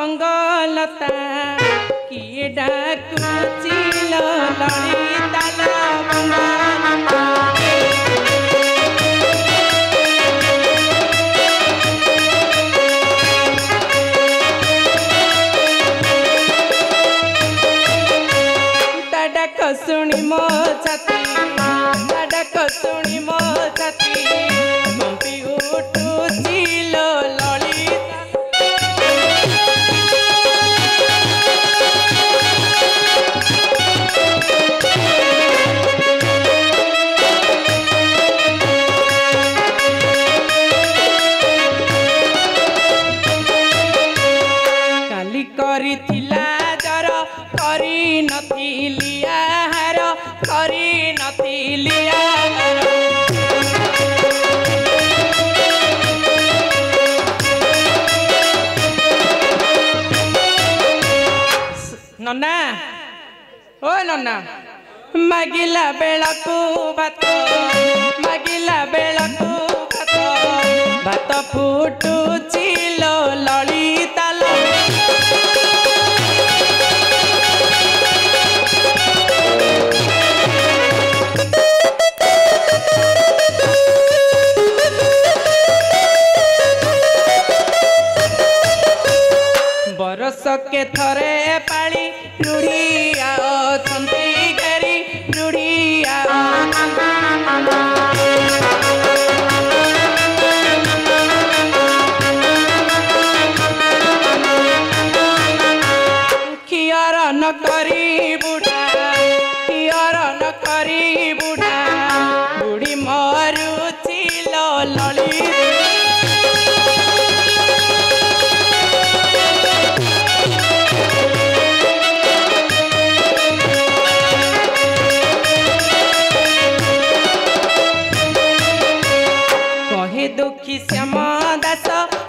लवंगलता किए डाकुची ललिता लवंगलता डाक शुणी मो छाती डाक शुणी मो छाती कंपी उठुची ललिता काली करी थिला जर करी नथिली आहार करी नथिली आहार नन्ना ओ नन्ना मागिला बेळाकू भात मागिला बेळाकू भात भात फुटुची ललिता बरस के थरे पाली रूढ़िया छंती घेरी रूढ़िया खियर न करी बुढ़ा खियर न करी बुढ़ा बुढ़ी मरुची ललिता दुखी श्याम दास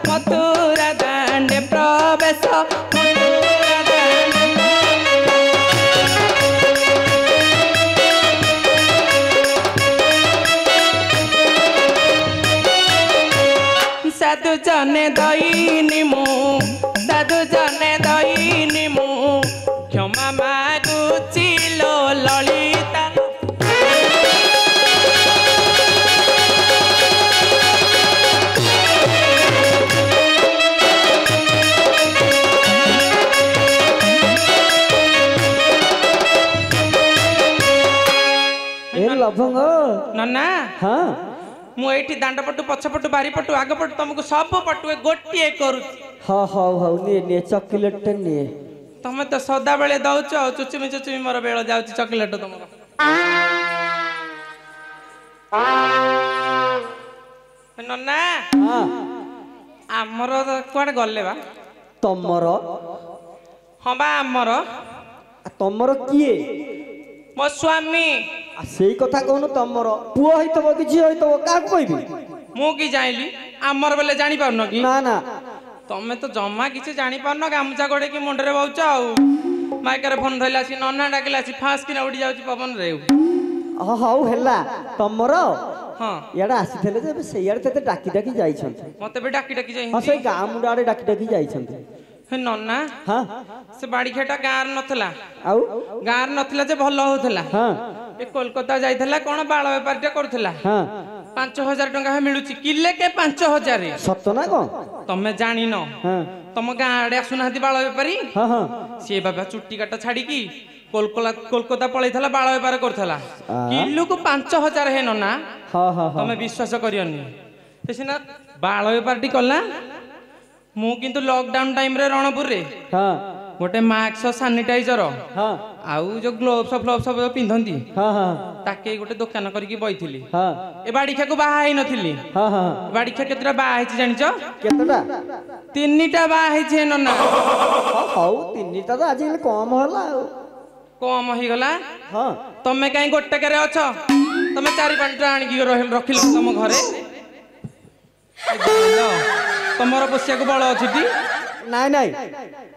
मथुरा दांडे प्रवेश मथुरा साधु जने दईनी मु साधु जने दईनी मु क्षमा मागुची ललिता लभंग नन्ना हाँ मु एठी दांड पटु पछ पटु बारी पटु आग पटु तुमको सब पटु गोटिए करू हाँ हाँ हाँ ने चॉकलेट ने तमे तो सदा बेले दउछ चुचुमी मोर बेल जाउछ चॉकलेट तुमरो नन्ना हाँ आमर कुआडे गले बा तमर हाँ बा आमर तमर किए मो स्वामी से कथा कहून तमर पुओ होइतबो कि झियो होइतबो का कहबी मु की जाइली आमर बेले जानी पाउन कि ना ना तमे तो जम्मा किछि जानी पाउन गामुचा गोडे कि मुंडरे बउछ आउ माइकर फोन धइला सी नन्ना डाकिला सी फास कि उड़ी जाउछ पवन रे हाँ हाँ हेला तमर हाँ याडा आसीथले जे सेयार तते डाकी डाकी जाइछन मते बे डाकी डाकी जाई हां से गाम मुंडारे डाकी डाकी जाइछन हे नन्ना हाँ से बाड़ी खेटा गार नथला आउ गार नथला जे भलो होथला हाँ ए कोलकाता जाइथला कोन बाळ व्यापारटा करथला हाँ 5000 टंका मिलुची किले के 5000 सत्य ना को तमे जानी न हाँ तम गाँ आड़े आसुनाहांती बाळ व्यापारी हाँ हाँ सी बाबा चुट्टी काटा छाड़ी की कोलकाता पळैथला बाळ व्यापार करथला किलो को 5000 हे नना हाँ हाँ हाँ तमे विश्वास करियनी से सिना बाळ व्यापारटी कला मु किंतु लॉकडाउन टाइम रे रणपुर रे हाँ गोटे मास्क सैनिटाइजर हाँ आउ जो ग्लोव्स फ्लव्स सब पिंधंती हाँ हाँ ताके गोटे दुकान करके बइथिली हाँ ए बाड़ीखा को बाहा ही नथिली हाँ हाँ बाड़ीखा केतरा बाहा हिची जानिचो केतटा तीनटा बाहा हिची नना हाउ तीनटा तो आज कम होला कम ही गला हाँ तमे काई गोटे करे अछ तमे 4-5टा आनी की रखिल तम घरे तमर पोसिया को बळ अछि टी नाई नाई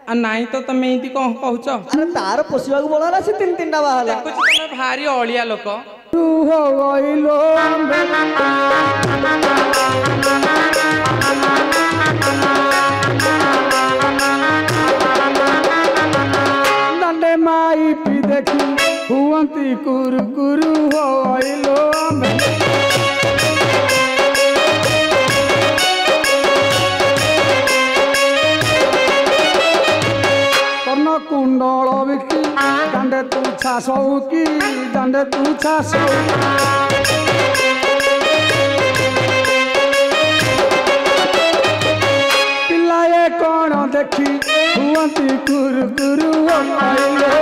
आ नाई तो तमे इति कहूच अरे तार पोसिबा को बोला से तीन तीनटा बाहला देखुछ तमे भारी अळिया लोक तू हो गइलो देखी हुअंती कुरु कुरु हो आइलो आमे कर्ण कुंडल बिकी दांडे तू छासौ की दांडे तू छासौ पिलाए कौन देखी हुअंती कुरु कुरु हो आइलो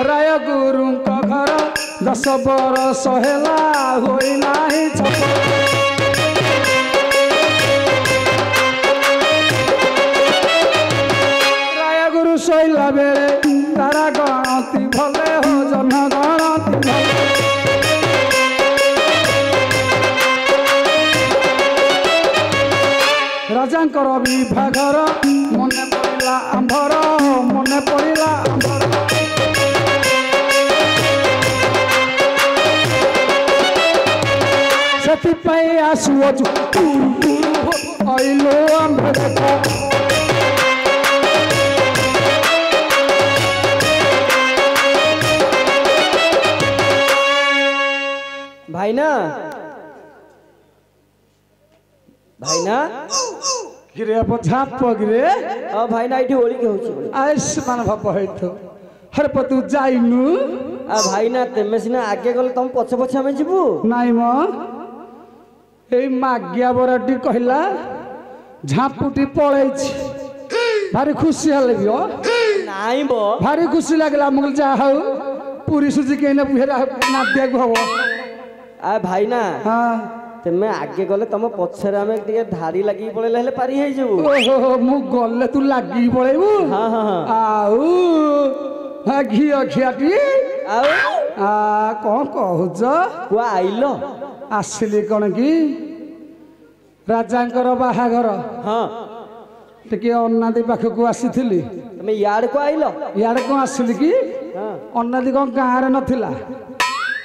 राय गुरु घर 10 बरस हेला होई नाही छप राय गुरु शैला बेले तारा गणती भले हो जन गणती भले राजांकर विभागर मने पड़िला आंभर मने पड़िला आंभर ସେଥିପାଇଁ ଆସୁଅଛୁ ଆଇଲୋ ଆମ୍ଭେ ଦେଖ ଭାଇନା ଭାଇନା କିରେ ଝାପ କିରେ ଭାଇନା ଏଇଠି ଓଳିକି ହଉଛି ଆୟୁଷ୍ମାନ ଭାବ ହେଇଥିବ ହରେ ତୁ ଯାଇନୁ ଭାଇନା ତେମେ ସିନା ଆଗେ ଗଲେ ତମ ପଛେ ପଛେ ଆମେ ଯିବୁ ନାଇଁ ମ ଏଇ ମାଗିଆ ବରାଟି କହିଲା ଝାପୁଟି ପଳେଇଛି ଭାରି ଖୁସି ହେଲେ ବି ନାଇଁ ବ ଭାରି ଖୁସି ଲାଗିଲା ମୁଁ କହିଲି ଯାହା ହଉ ପୁରୀ ସୁଜି କେହିନା ନାଦିବାକୁ ହବ ଭାଇନା ହଁ ତେମେ ଆଗେ ଗଲେ ତମ ପଛରେ ଆମେ ଟିକେ ଧାଡ଼ି ଲାଗିକି ପଳେଇଲେ ହେଲେ ପାରି ହେଇଯିବୁ ଓହୋ ମୁଁ ଗଲେ ତୁ ଲାଗିକି ପଳେଇବୁ ଆଉ ଘିଅ ଘିଆଟି ଆଉ କଣ କହୁଛ କୁଆ ଆଇଲ ଆସିଲି କଣ କି ରାଜାଙ୍କର ବାହାଘର ହଁ ଟିକେ ଅନାଦି ପାଖକୁ ଆସିଥିଲି ତମେ ଇଆଡକୁ ଆଇଲ ଇଆଡେ କଣ ଆସିଲି କି ଅନାଦି କଣ ଗାଁରେ ନଥିଲା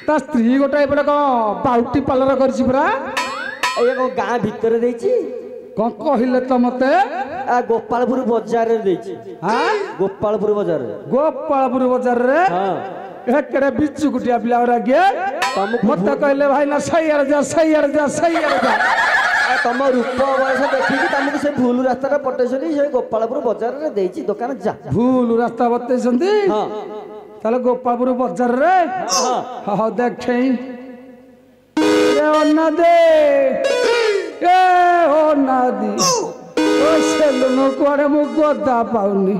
ତା ସ୍ତ୍ରୀ ଗୋଟେ ଏପଟେ କଣ ବାଉଟି ପାଲର କରିଛି ପୁରା ଏ କଣ ଗାଁ ଭିତରେ ଦେଇଛି କଣ କହିଲେ ତ ମତେ ଗୋପାଳପୁର ବଜାରରେ ଦେଇଛି ଗୋପାଳପୁର ବଜାରରେ ଗୋପାଳପୁର ବଜାରରେ ଏକରେ ବିଚୁ କୁଟିଆ ପିଲା କିଏ ମତେ କହିଲେ ଭାଇ ନା ସେଇଆଡେ ଯା ସେଇଆଡେ ଯା ସେଇଆଡେ ଯା ତମ ରୂପ ବୟସ ଦେଖିକି ତମକୁ ସେ ଭୁଲ ରାସ୍ତାଟା ପଠେଇଛନ୍ତି ସେ ଗୋପାଳପୁର ବଜାରରେ ଦେଇଛି ଦୋକାନ ଯା ଭୁଲ ରାସ୍ତା ବତେଇଛନ୍ତି ତାହେଲେ ଗୋପାଳପୁର ବଜାରରେ ହଉ ଦେଖେଇ ଅନାଦେ ଏ ଅନାଦି ସେଲୁନ କୁଆଡେ ମୁଁ ଗଦା ପାଉନି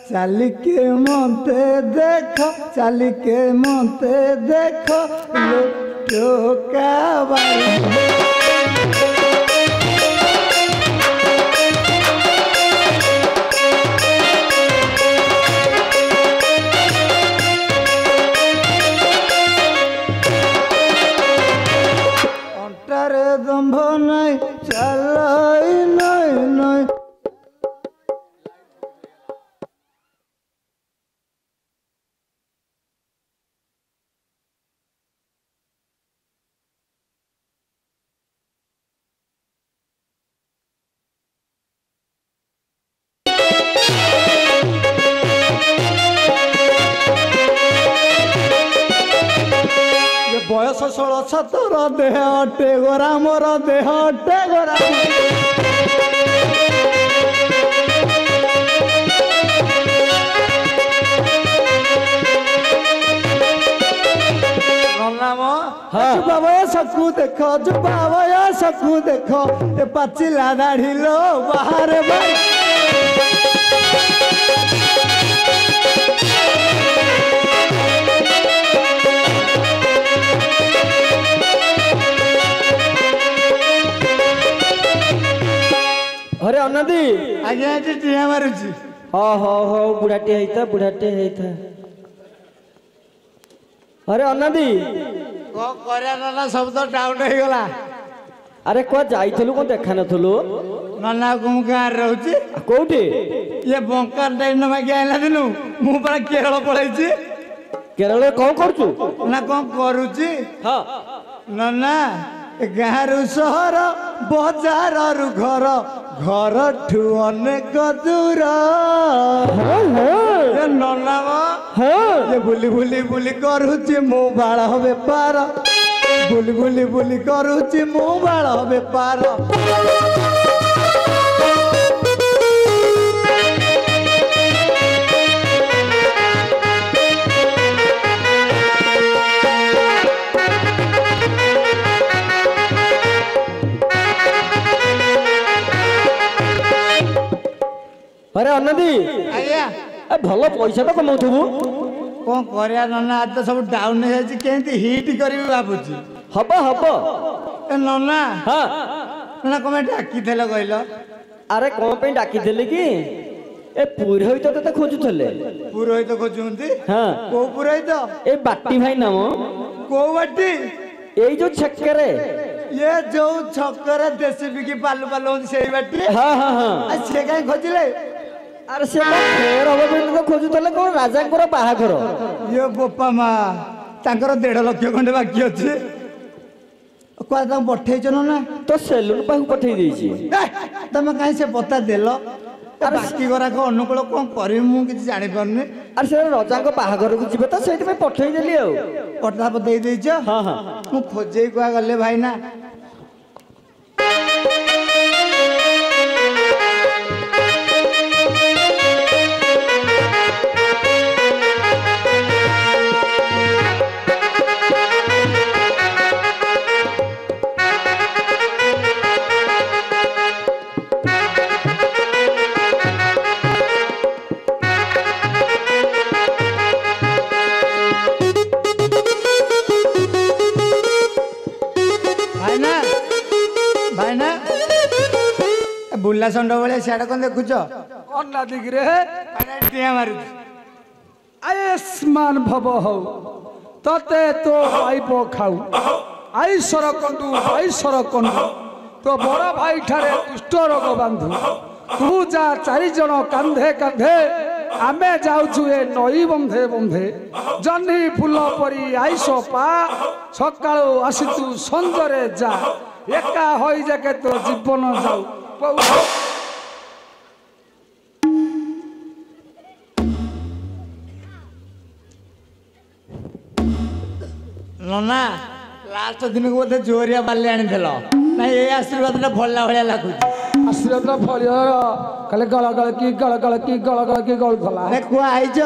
चालिके मते देखो चालिके मते देखो लोटोका अंटारे दंभ नहीं चलाई नहीं नहीं बयस 16-17 देह अटे गोरा मोर देह अटे गोरा नाम बयस सकू देखो जुबा वया सकू देखो ए पाचिला दाढ़ी लो बाहर भाई अरे अनादी आज्ञा एटी टिया मारुची हो बुढ़ाटे हेता अरे अनादी को करया नाना सब तो डाउन हो गला अरे को जाइथलु को देखा नथलु नाना गुम गाँ रहउची कोठी ये बंकर टाइम न मागी आइला दिनु मु परा केरल पळाइची केरल कौन करचु ना कोन करूची हां नाना गाँरु सहर बजार घर घर ठू अनेक दूर नाना ये बुली बुली बुली करूची मो बाळ बेपार बुली बुली बुली करूची मो बाळ बेपार अरे अनादी आज्ञा ए भलो पैसा तो कमाउथबु कौन करया नाना आज तो सब डाउन हो जाए केमती हिट करी भावुची हबो ए नाना हां नाना कमे डाकी थेलो कहलो अरे कौन पे डाकी देले कि ए पुरोहित तो खोजुथले पुरोहित खोजुंती हां को पुरोहित ए बाटी भाई नाम को बाटी एई जो छक्करे ये जो छक्कर देसी बिकी पालू पालू होती सेही बाटी हां से काई खोजिले अरे से फेर हबो बिन तो खोजुथले को राजांकर बाहाघर ये बोपा मा तांकर 1.5 लाख खंडे बाकी अछि को ता पठेइछ ना तो सेलून पाहु पठेई देछि तमे काई से पता देलो बाकी गरा को अनुकूल कोन करी मु किछ जानि परने अरे से राजांक बाहाघर को जिबे तो सेति में पठेई देली आ पठा दे देछ हां मु खोजेई कुआ गले भाई ना बुल्ला संड भाई सियाड़ कौन देखुच अन्ना दिगरे टिया मारु आयुष्मान भव हौ तते तो पाइप खाऊ आईश्वर कंडू आईश्वर कंडू तो बड़ भाई ठारे कुष्ठ रोग बांधु तू जा 4 जण कांधे कांधे आमे जाउछु ए नई बंधे बंधे जन्नी फूल परी आईश पा सकाळो आसी तू संजरे जा एका होई जाके तो जीवन जाऊ नना लास्ट दिन को बोधे जोरिया बाली आनी ना ये आशीर्वाद भला भाया लगुच आशीर्वाद फल खाली गल गल की गलुला कुआ आईच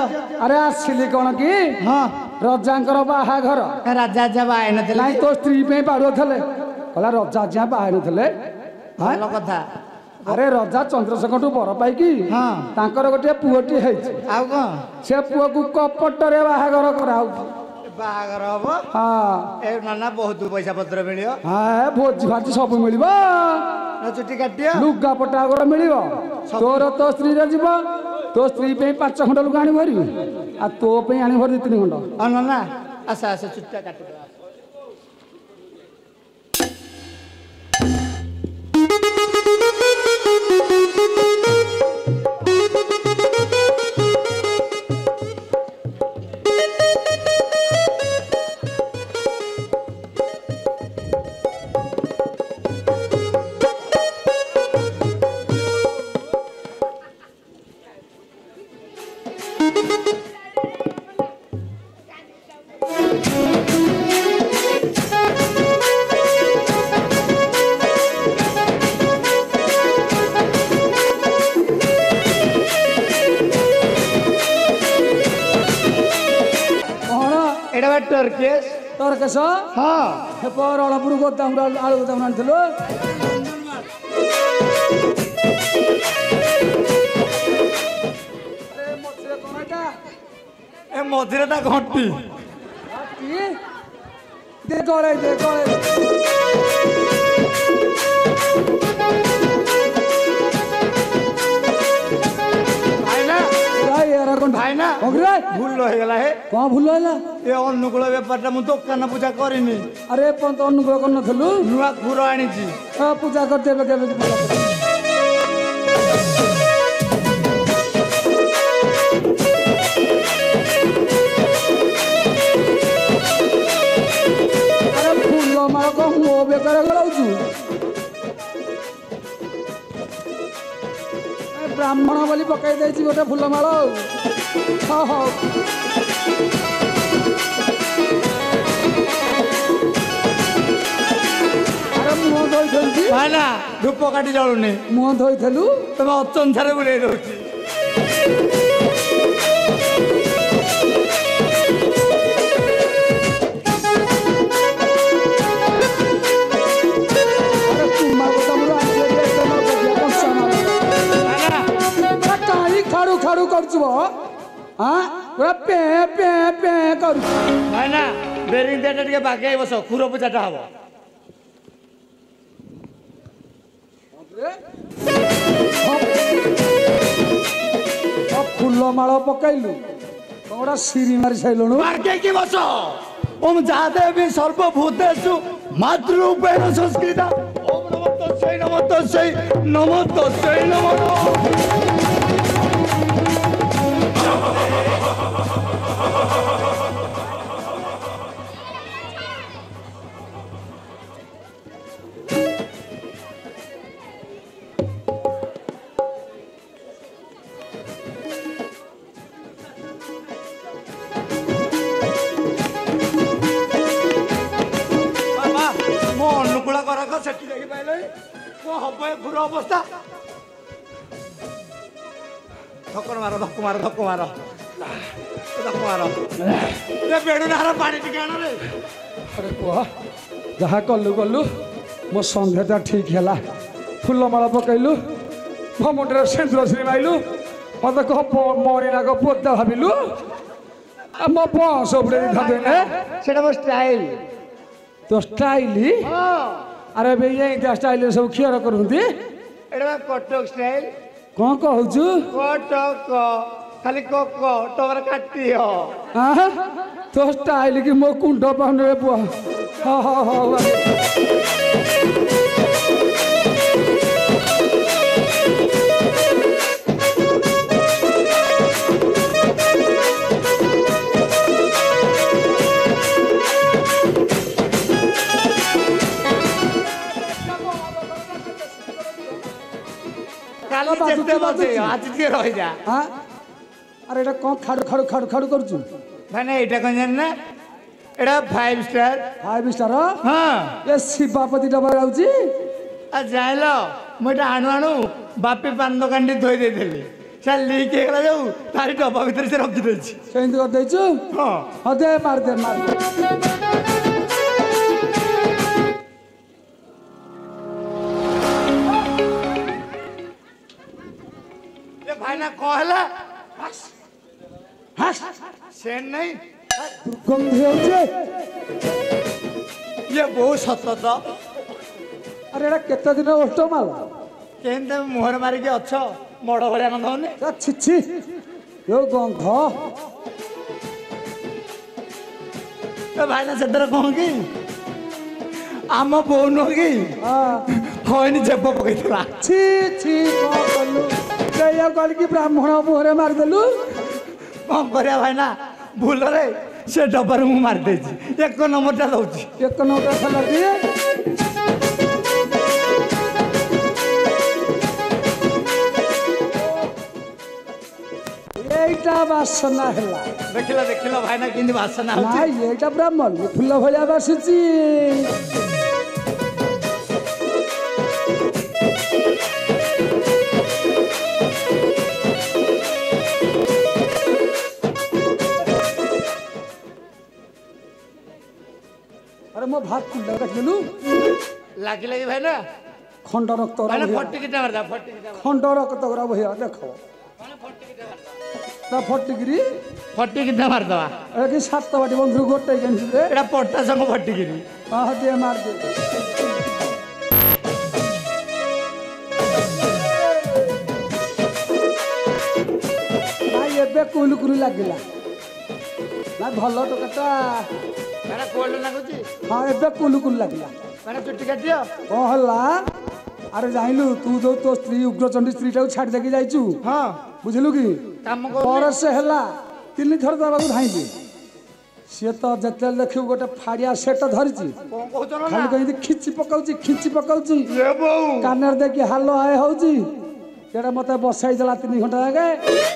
अरे आसिली कौन कि हाँ रजांकर बाहाघर राजा जा बाई ना तो स्त्री पे बाड़ुले कहला रजा जा बाहाई नथिले भल कथा अरे रजा चंद्रशेखर बड़ पाई हाँ तांकर गोटे पुअटी है आउ कौन से पुआ को कपटरे बाहाघर कराऊ बाहाघर हम हाँ ए नाना बहुत पैसा पत्र मिलियो हाँ भोजी भाजी सब मिल चुटी काटियो लुगा पटा गोड़ मिल तोर तो स्त्री जीव तो स्त्री पे 5 खंड लुगा आनी भरी आ तो पे आनी भरी 3 खंड हाँ नाना आसा आसा चुट्टा काट टर्केस ତୋର କେଶ ହଁ ହେପ ରଣପୁର ଗୋଦାମରୁ ଆଳୁ ଗୋଦାମ ଆଣିଥିଲୁ ଏ ମଝିରେ ତା ଘଣ୍ଟି ଦେ ଗଳେଇ ଦେ ଗଳେଇ ଭାଇନା ଏରା କଣ ଭାଇନା କଂଗ୍ରେ ଭୁଲ ହେଇଗଲା ହେ କଣ ଭୁଲ ହେଲା ଏ ଅନୁକୂଳ ବେପାରଟା ମୁଁ ଦୋକାନ ପୂଜା କରିନି ଆରେ ପନ୍ତ ଅନୁଗ୍ରହ କରିନଥିଲୁ ନୂଆ ଖୁର ଆଣିଛି ପୂଜା କରିଦେବେ କେବେ ପୂଜା କରିଦେବେ ମାଳ କଣ ମୋ ବେକାର ଗଲାଉଛୁ ବ୍ରାହ୍ମଣ ବୋଲି ପକାଇ ଦେଇଛି ଗୋଟେ ଫୁଲମାଳ ଆଉ ହଉ ଆରେ ମୁହଁ ଧୋଇଥିଲି ଭାଇନା ଧୂପ କାଟି ଜଳୁନି ମୁହଁ ଧୋଇଥିଲୁ ତମେ ଅଚନ୍ଧାରେ ବୁଲେଇ ଦଉଛି ଖାଡୁ କରୁଛୁ ପେ ପେ ପେ କରୁଛୁ ଭାଇନା ବେରିଂ ଦିଆଟା ଟିକେ ବାଗେଇ ବସ ଖୁର ପୂଜାଟା ହବ ଫୁଲ ମାଳ ପକାଇଲୁ ଗୋଟା ସିରି ମାରି ସାରିଲୁଣୁ ବାଗେଇକି ବସ ଓମ୍ ଯାହାଦେବୀ ସର୍ବଭୂତେଷୁ ମାତୃରୂପେଣ ସଂସ୍କୃତା ଓମ୍ ନମଃ ତସ୍यै ନମଃ ତସ୍यै ନମଃ ତସ୍यै ନମଃ ସେଠି ଦେଖି ପାଇଲେ କଣ ହବ ଏ ଘୁର ଅବସ୍ଥା ଧକ୍କ ମାର ଧକ୍କ ମାର ଧକ୍କ ମାର ଧକ୍କ ମାର ବେଡୁନାହାର ପାଣି ଟିକେ ଆଣରେ ଆରେ କୁହ ଯାହା କଲୁ କଲୁ ମୋ ସନ୍ଧ୍ୟାଟା ଠିକ ହେଲା ଫୁଲମାଳ ପକେଇଲୁ ମୋ ମୁଣ୍ଡରେ ସିନ୍ଦୁର ଶ୍ରୀ ମାଇଲୁ ମତେ କହ ମରିନାକ ପୋତା ଭାବିଲୁ ମୋ ବଂଶ ଉପରେ ଦେଇଥାନ୍ତେ ସେଟା ମୋ ଷ୍ଟାଇଲ ତୋ ଷ୍ଟାଇଲ ଆରେ ବେ ଏଇଟା ଷ୍ଟାଇଲରେ ସବୁ ଖିଅର କରନ୍ତି ଏଟା କଟକ ଷ୍ଟାଇଲ କଣ କହୁଛୁ କଟକ ଖାଲି କକ ଟକର କାଟିଅ ତୋ ଷ୍ଟାଇଲ କି ମୋ କୁଣ୍ଡ ପାଉନରେ ପୁଅ ହଉ ଆଜି ଟିକେ ରହିଯା ଆରେ ଏଇଟା କଣ ଖାଡୁ ଖାଡୁ ଖାଡୁ ଖାଡୁ କରୁଛୁ ଭାଇନା ଏଇଟା କଣ ଜାଣିନା ଏଇଟା 5 ଷ୍ଟାର 5 ଷ୍ଟାର ହଁ ଏ ଶିବାପତି ଡବା ଯାଉଛି ଆଉ ଜାଣିଲ ମୁଁ ଏଇଟା ଆଣୁ ଆଣୁ ବାପି ପାନ ଦୋକାନଟି ଧୋଇ ଦେଇଥିଲି ସେ ଲିକ୍ ହେଇଗଲା ଯୋଉ ତାରି ଡବା ଭିତରେ ସେ ରଖିଦେଇଛି ସେମିତି କରିଦେଇଛୁ ହଁ ଦେ ମାର ଭାଇନା କଣ ହେଲା ସେନ୍ ନାଇଁ ଦୁର୍ଗନ୍ଧ ହେଉଛି ଇଏ ବହୁତ ସତ ତ ଆରେ ଏଇଟା କେତେ ଦିନ ଓଷ୍ଟ ମାଲ କେମିତି ତମେ ମୁହଁରେ ମାରିକି ଅଛ ମଡ଼ ଭଳିଆ ଗନ୍ଧ ହଉନି ଛିଛି ଯୋଉ ଗନ୍ଧ ଭାଇନା ସେଥିରେ କଣ କି ଆମ ବୋଉ ନୁହଁ କି ହଇନି ଜେବ ପକେଇଥିଲା ଛି ଛି କଣ କଲୁ ସେଇଆକୁ କହିକି ବ୍ରାହ୍ମଣ ମୁହଁରେ ମାରିଦେଲୁ କଣ କରିବା ଭାଇନା ଭୁଲରେ ସେ ଡବାରୁ ମୁଁ ମାରିଦେଇଛି 1 ନମ୍ବରଟା ଦଉଛି 1 ନମ୍ବର ଖେଳ ଦିଏ এইটা বাসনা হেলা ଦେଖିଲ ଭାଇନା କେମିତି ବାସନା ନା ହଉଛି এইটা ପୁରା ମଲ୍ଲି ଫୁଲ ଭଳିଆ ବାସୁଛି ভাত কুলটা দেখলু লাগি লাগি ভাই না খণ্ড রক্ত মানে ফটিকিটা মারদা ফটিকিটা খণ্ড রক্ত করা বহিয়া দেখো তা ফটিগিরি ফটিকিটা মারদা এটা কি সাতটা বাটি বন্ধু গোটাই জানিস রে এটা পট্টা সঙ্গ ফটিকিরি দিয়ে মার দে ନାଇଁ ଏବେ କୁଲୁ କୁଲୁ ଲାଗିଲା ନାଇଁ ଭଲ ଟୋକାଟା ମାନେ କୋଲ୍ଡ ଲାଗୁଛି ହଁ ଏବେ କୁଲୁ କୁଲୁ ଲାଗିଲା ମାନେ ଚୁଟି କାଟିଅ କଣ ହେଲା ଆରେ ଜାଣିଲୁ ତୁ ଯୋଉ ତୋ ସ୍ତ୍ରୀ ଉଗ୍ରଚଣ୍ଡୀ ସ୍ତ୍ରୀଟାକୁ ଛାଡ଼ି ଦେଇକି ଯାଇଛୁ ହଁ ବୁଝିଲୁ କି କାମ କରୁନି ବରଷ ହେଲା 3 ଥର ଦେବାକୁ ଧାଇଁଛି ସିଏ ତ ଯେତେବେଳେ ଦେଖିବୁ ଗୋଟେ ଫାଡ଼ିଆ ସେଟ ଧରିଛି କଣ କହୁଛ ନା ଖାଲି କେମିତି ଖିଚି ପକାଉଛି ଏ ବୋଉ କାନରେ ଦେଇକି ହାଲୋ ହାଏ ହଉଛି ସେଟା ମତେ ବସାଇ ଦେଲା 3 ଘଣ୍ଟା ଆଗେ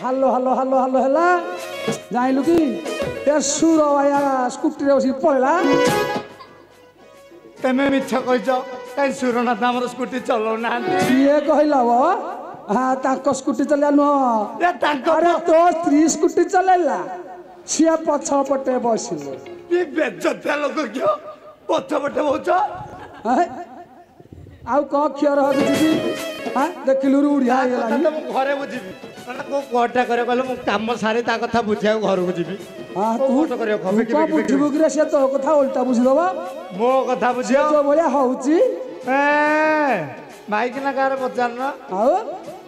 ହାଲୋ ହାଲୋ ହାଲୋ ହାଲୋ ହେଲା ଜାଣିଲୁ କି ଏ ସୁର ଆୟା ସ୍କୁଟିରେ ବସିକି ପଳେଇଲା ତମେ ମିଛ କହିଛ କାଇଁ ସୁରନାଥ ଆମର ସ୍କୁଟି ଚଲଉନାହାନ୍ତି କିଏ କହିଲା ବ ତାଙ୍କ ସ୍କୁଟି ଚଲେଇବା ନୁହଁ ଏ ତାଙ୍କ ଆରେ ତୋ ସ୍ତ୍ରୀ ସ୍କୁଟି ଚଲେଇଲା ସିଏ ପଛ ପଟେ ବସିଲେ କି ବେଜତିଆ ଲୋକ କିଅ ପଛପଟେ ବଉଛ ଆଉ କଣ କ୍ଷୀର ହଉଛି ଦେଖିଲୁ ଉଡ଼ିଆ ହେଇଗଲାଣି ମୁଁ ଘରେ ବୁଝିବି ମାନେ କୋଉ କଟା କରିବ କହିଲେ ମୁଁ କାମ ସାରି ତା କଥା ବୁଝିବାକୁ ଘରକୁ ଯିବି ତୁ ବୁଝିବୁ କିରେ ସିଏ ତୋ କଥା ଓଲଟା ବୁଝିଦବ ମୋ କଥା ବୁଝିବ ଯୋଉ ଭଳିଆ ହଉଛି ମାଇକିନା କାହାର ପଚାରୁନ ଆଉ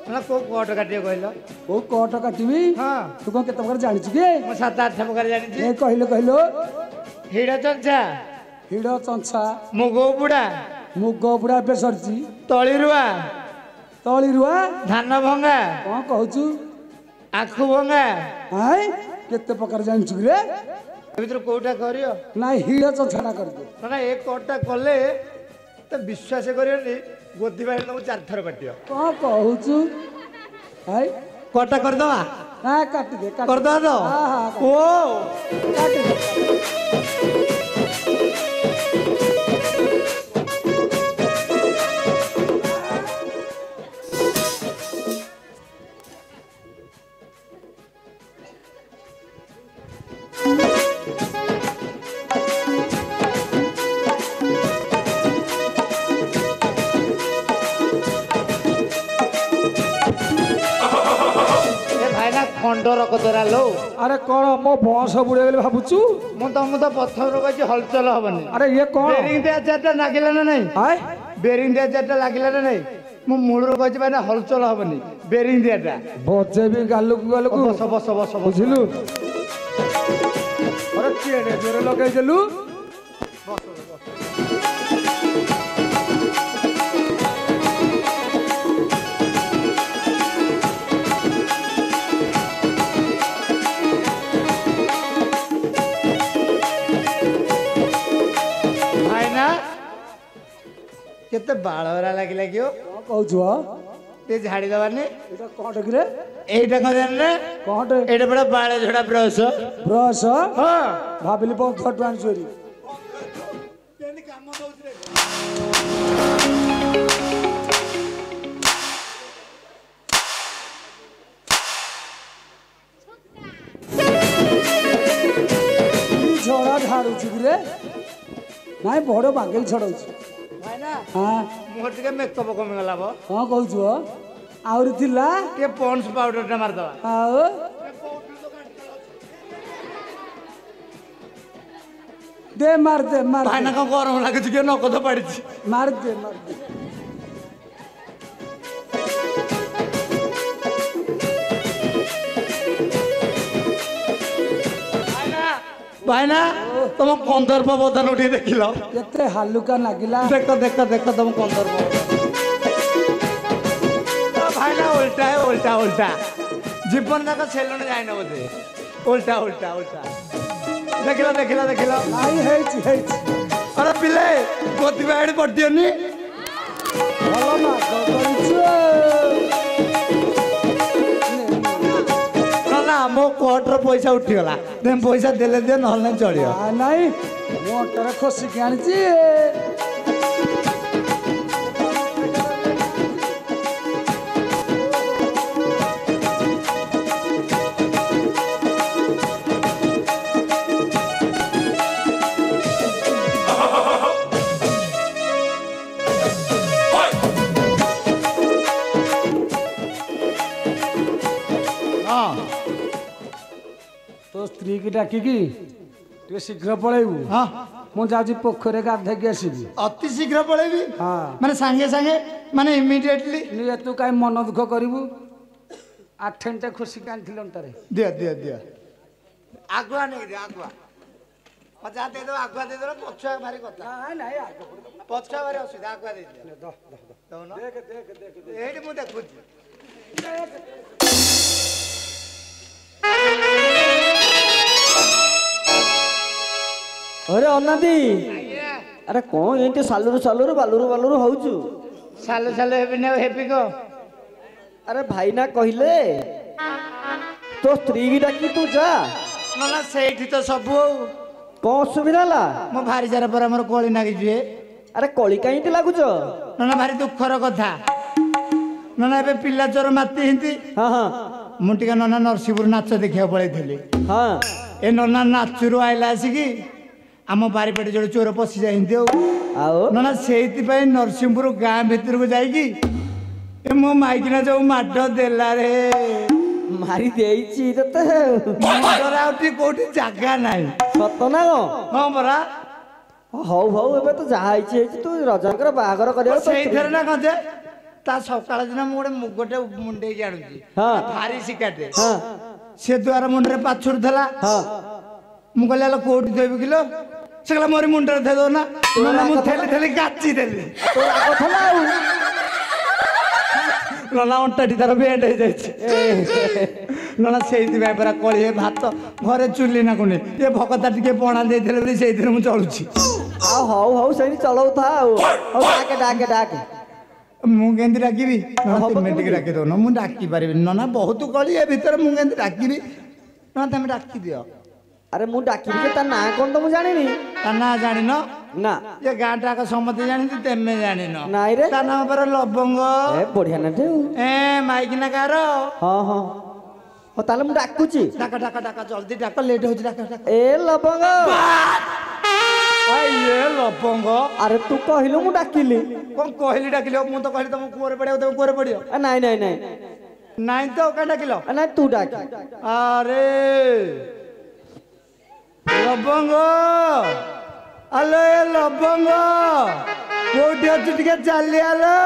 ମାନେ କୋଉ କଟ କାଟିବ କହିଲ କୋଉ କଟ କାଟିବି ହଁ ତୁ କଣ କେତେ ପ୍ରକାର ଜାଣିଛୁ କି ମୁଁ 7-8 ପ୍ରକାର ଜାଣିଛି କହିଲୁ ହିଡ଼ ଚଞ୍ଚା ହିଡ଼ ଚଞ୍ଛା ମୁଗ ବୁଡ଼ା ମୁଗ ବୁଡ଼ା ଏବେ ସରିଛି ତଳିରୁଆ ତଳିରୁଆ ଧାନ ଭଙ୍ଗା କଣ କହୁଛୁ ଆଖୁ ଭଙ୍ଗା କେତେ ପ୍ରକାର ଜାଣିଛୁ କିରେ ଏ ଭିତରୁ କୋଉଟା କରିବ ନାଇଁ ହିଡ଼ ଚଞ୍ଛାଟା କରିଦେ ମାନେ ଏ କଟଟା କଲେ ତ ବିଶ୍ୱାସ କରିବନି ଗୋଦି ବାଡ଼ି ତମକୁ 4 ଥର କାଟିବ କଣ କହୁଛୁ କଟା କରିଦବା କାଟିଦେ କରିଦବା ତ ଓ କାଟିଦେ ଖଣ୍ଡର କତରା लो ଆରେ କଣ ମୋ ବସ ବୁଡେ ବୋଲି ଭାବୁଛୁ ମୁଁ ତ ପଥରରୁ କହିଛି ହଲଚଲ ହବନି ଆରେ ଇଏ କଣ ବେରିଂ ଦିଆ ଚାରଟା ଲାଗିଲା ନା ନାଇଁ ବେରିଂ ଦିଆ ଚାରଟା ଲାଗିଲା ନା ନାଇଁ ମୁଁ ମୂଳରୁ କହିଛି ଭାଇ ହଲଚଲ ହବନି ବେରିଂ ଦିଆଟା ବଜେଇବି ଗାଲକୁ ବସ ବସ ବସ ବୁଝିଲୁ ଆରେ କିଏ ଜୋରେ ଲଗେଇଦେଲୁ କେତେ ବାଳରା ଲାଗିଲା କିଓ କଣ କହୁଛୁ ଟିକେ ଝାଡ଼ି ଦବାନି ଏଇଟା କଣ କିରେ ଏଇଟା କଣ ଜାଣିଲେ କଣ ଏଇଟା ବଡ ବାଳ ଝଡା ବ୍ରଶ ବ୍ରଶ ହଁ ଭାବିଲି ବହୁତ ଛୋଟ ଆଣିଛୁ ଝଡା ଝାଡୁଛି କିରେ ନାଇଁ ବଡ ବାଗେଇ ଛଡଉଛି ମୁହଁ ଟିକେ ମେକଅପ କମିଗଲା ବ କଣ କହୁଛୁ ଆହୁରି ଥିଲା ଟିକେ ପଣ୍ଡସ ପାଉଡର ଟା ମାରିଦବା ଆଉ ଦେ ମାର ଦେ ମାର ଭାଇନା କଣ ଗରମ ଲାଗୁଛି କି ନକଦ ପାଡିଛି ମାର ଦେ ଭାଇନା ତମ କନ୍ଦର୍ପ ବଦନ ଉଠିକି ଦେଖିଲ କେତେ ହାଲୁକା ଲାଗିଲା ଦେଖ ଦେଖ ଦେଖ ତମ କନ୍ଦର୍ପ ଭାଇନା ଓଲଟା ଓଲଟା ଓଲଟା ଜୀବନ ଯାକ ସେଲୁନ ଯାଇନ ବୋଧେ ଓଲଟା ଓଲଟା ଓଲଟା ଦେଖିଲ ଦେଖିଲ ଦେଖିଲ ନାଇଁ ହେଇଛି ଆରେ ପିଲେ ଗୋଦି ବାଡ଼ି ପଡ଼ିଦିଅନି ଭଲ ମାଛ କରିଛୁ ନା ମୋ କୋର୍ଟର ପଇସା ଉଠିଗଲା ତେମେ ପଇସା ଦେଲେ ଦିଅ ନହେଲେ ଚଳିବ ନାଇଁ ମୁଁ ଅଟରେ ଖସିକି ଆଣିଛି ହଁ ତୋ ସ୍ତ୍ରୀ କି ଡାକିକି ଟିକେ ଶୀଘ୍ର ପଳେଇବୁ। ହଁ ମୁଁ ଯାଉଛି ପୋଖରୀରେ ଗାଧେଇକି ଆସିବି। ଅତି ଶୀଘ୍ର ପଳେଇବି ହଁ ମାନେ ସାଙ୍ଗେ ସାଙ୍ଗେ ମାନେ ଇମିଡିଏଟଲି। ନିଏ ତୁ କାହିଁ ମନ ଦୁଃଖ କରିବୁ? ଆଠେଣ୍ଟେ ଖୁସିକି ଆଣିଥିଲି ଅଣ୍ଟାରେ। ଦିଅ ଦିଅ ଦିଅ ଆଗୁଆ ନେଇକି ଦିଅ ଆଗୁଆ ଯାହା ଦେଇଦେବ ଆଗୁଆ ଦେଇଦେବ ପଛୁଆ ଭାରି କଥା ପଛୁଆ ଭାରି ଅସୁବିଧା ଆଗୁଆ ଦେଇଦିଅ ଦଉନ ଏଇଠି ମୁଁ ଦେଖୁଛି। ଅରେ ଅନାଦି ଆରେ କଣ ଏମିତି ସାଲୁରୁ ସାଲୁରୁ ବାଲୁରୁ ବାଲୁରୁ ହଉଛୁ? ସାଲୁ ସାଲୁ ହେବିନି ଆଉ ହେବି କହ? ଆରେ ଭାଇନା କହିଲେ ତୋ ସ୍ତ୍ରୀ କି ଡାକି ତୁ ଯା। ନନା ସେଇଠି ତ ସବୁ ଆଉ କଣ ଅସୁବିଧା ହେଲା? ମୋ ଭାରି ଯାର ପରେ ଆମର କଳି ନାଗିଯିବେ। ଆରେ କଳି କାହିଁକି ଲାଗୁଛ? ନନା ଭାରି ଦୁଃଖର କଥା। ନନା ଏବେ ପିଲା ଚୋର ମାତି ହିନ୍ତି। ହଁ ହଁ ମୁଁ ଟିକେ ନନା ନରସିଂହପୁର ନାଚ ଦେଖିବାକୁ ପଳେଇଥିଲି। ହଁ ଏ ନନା ନାଚରୁ ଆଇଲା ଆସିକି ଆମ ବାରିପଟେ ଯୋଉ ଚୋର ପଶି ଯାଇନ୍ତି ଆଉ ନନା ସେଇଥିପାଇଁ ନରସିଂହପୁର ଗାଁ ଭିତରକୁ ଯାଇକି ଏ ମୋ ମାଇକିନା ଯୋଉ ମାଡ ଦେଲା ରେ ମାରି ଦେଇଛି ତତେ। ମୁଣ୍ଡରେ ଆଉ ଟିକେ କୋଉଠି ଜାଗା ନାହିଁ। ସତ ନା କଣ? ହଁ ପରା ହଉ ହଉ ଏବେ ତ ଯାହା ହେଇଛି ହେଇଛି ତୁ ରଜଙ୍କର ବାହାଘର କରିବାକୁ ତୋ ସେଇଥିରେ ସ୍ତ୍ରୀ- ନା କଣ ଯେ ତା ସକାଳ ଦିନ ମୁଁ ଗୋଟେ ମୁଗଟେ ମୁଣ୍ଡେଇକି ଆଣୁଛି ହଁ। ଭାରି ଶିକାଟେ ହଁ ସେ ଦ୍ୱାର ମୁଣ୍ଡରେ ପାଛୁଡୁଥିଲା। ହଁ ମୁଁ କହିଲି ଆଲୋ କୋଉଠି ଦେବି କିଲୋ? ସେ କହିଲା ମୋରି ମୁଣ୍ଡରେ ଦେଇଦବ ନା। ନନା ମୁଁ ଥେଲି ଥେଲି କାଚି ଦେଲି। ତୋ ରାଗ ଥିଲା ଆଉ। ନନା ଅଣ୍ଟାଟି ତାର ବେଣ୍ଡ ହେଇଯାଇଛି। ନନା ସେଇଥିପାଇଁ ପରା କଳି ଭାତ ଘରେ ଚୁଲି ନାଗୁନି ଏ ଭକତା ଟିକେ ପଣା ଦେଇଥିଲେ ବୋଲି ସେଇଥିରେ ମୁଁ ଚଳୁଛି। ଆଉ ହଉ ହଉ ସେଇଠି ଚଳଉଥା ଆଉ। ହଉ ଡାକେ ଡାକେ ଡାକେ। ମୁଁ କେମିତି ଡାକିବି? ହବ ତମେ ଟିକେ କେମିତି? ଡାକି ଦଉନ ମୁଁ ଡାକି ପାରିବିନି। ନନା ବହୁତ କଳି ଏ ଭିତରେ ମୁଁ କେମିତି ଡାକିବି? ନା ତମେ ଡାକି ଦିଅ। ଆରେ ମୁଁ ଡାକିବି ଯେ ତା ନାଁ କଣ ତ ମୁଁ ଜାଣିନି। ତା ନାଁ ଜାଣିନ? ନା ଏ ଗାଁ ଟାକ ସମସ୍ତେ ଜାଣିଛି ତେମେ ଜାଣିନ। ନାଇଁ ରେ। ତା ନାଁ ପରା ଲବଙ୍ଗ। ଏ ବଢିଆ ନାଟେ ଆଉ। ଏ ମାଇକିନା କାର ହଁ ହଁ ହଉ ତାହେଲେ ମୁଁ ଡାକୁଛି। ଡାକା ଡାକା ଡାକା ଜଲ୍ଦି ଡାକ ଲେଟ୍ ହଉଛି ଡାକା ଡାକା। ଏ ଲବଙ୍ଗ। ଇଏ ଲବଙ୍ଗ ଆରେ ତୁ କହିଲୁ ମୁଁ ଡାକିଲି। କଣ କହିଲି ଡାକିଲ? ମୁଁ ତ କହିଲି ତମ କୂଅରେ ପଡିବ ତମ କୂଅରେ ପଡିବ। ନାଇଁ ନାଇଁ ନାଇଁ ନାଇଁ ତ କାଇଁ ଡାକିଲ? ନାଇଁ ତୁ ଡାକ। ଆରେ ଲବଙ୍ଗ ଆଲୋ ଏ ଲବଙ୍ଗ କୋଉଠି ଅଛୁ ଟିକେ ଚାଲି ଆଲୋ।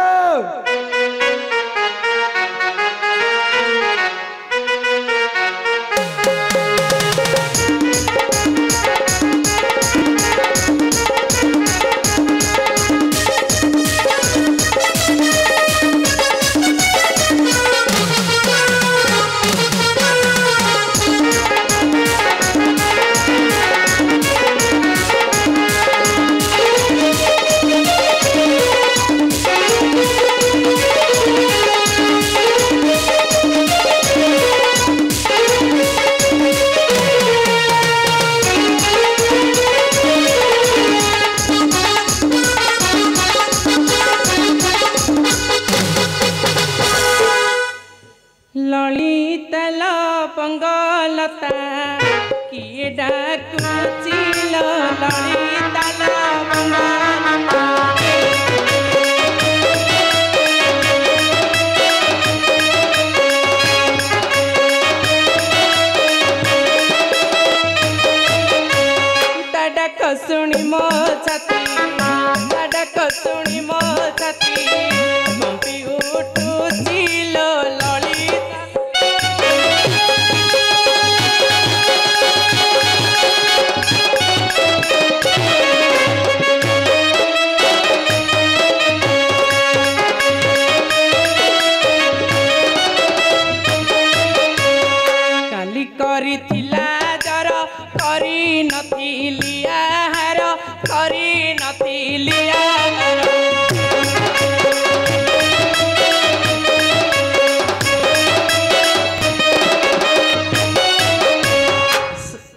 ଲଳିତା ଲବଙ୍ଗଲତା କିଏ ଡାକୁଛି ଲୋ ଲଳିତା ଲବଙ୍ଗଲତା। ତା ଡାକ ଶୁଣି ମୋ ଛାତି ତା ଡାକ ଶୁଣି ମୋ ଛାତି କମ୍ପି ଉଠୁଛି ଲୋ ଲଳିତା। କାଲି କରିଥିଲା ଜର କରିନଥିଲି ଆହାର କରିନଥିଲି ଆହାର।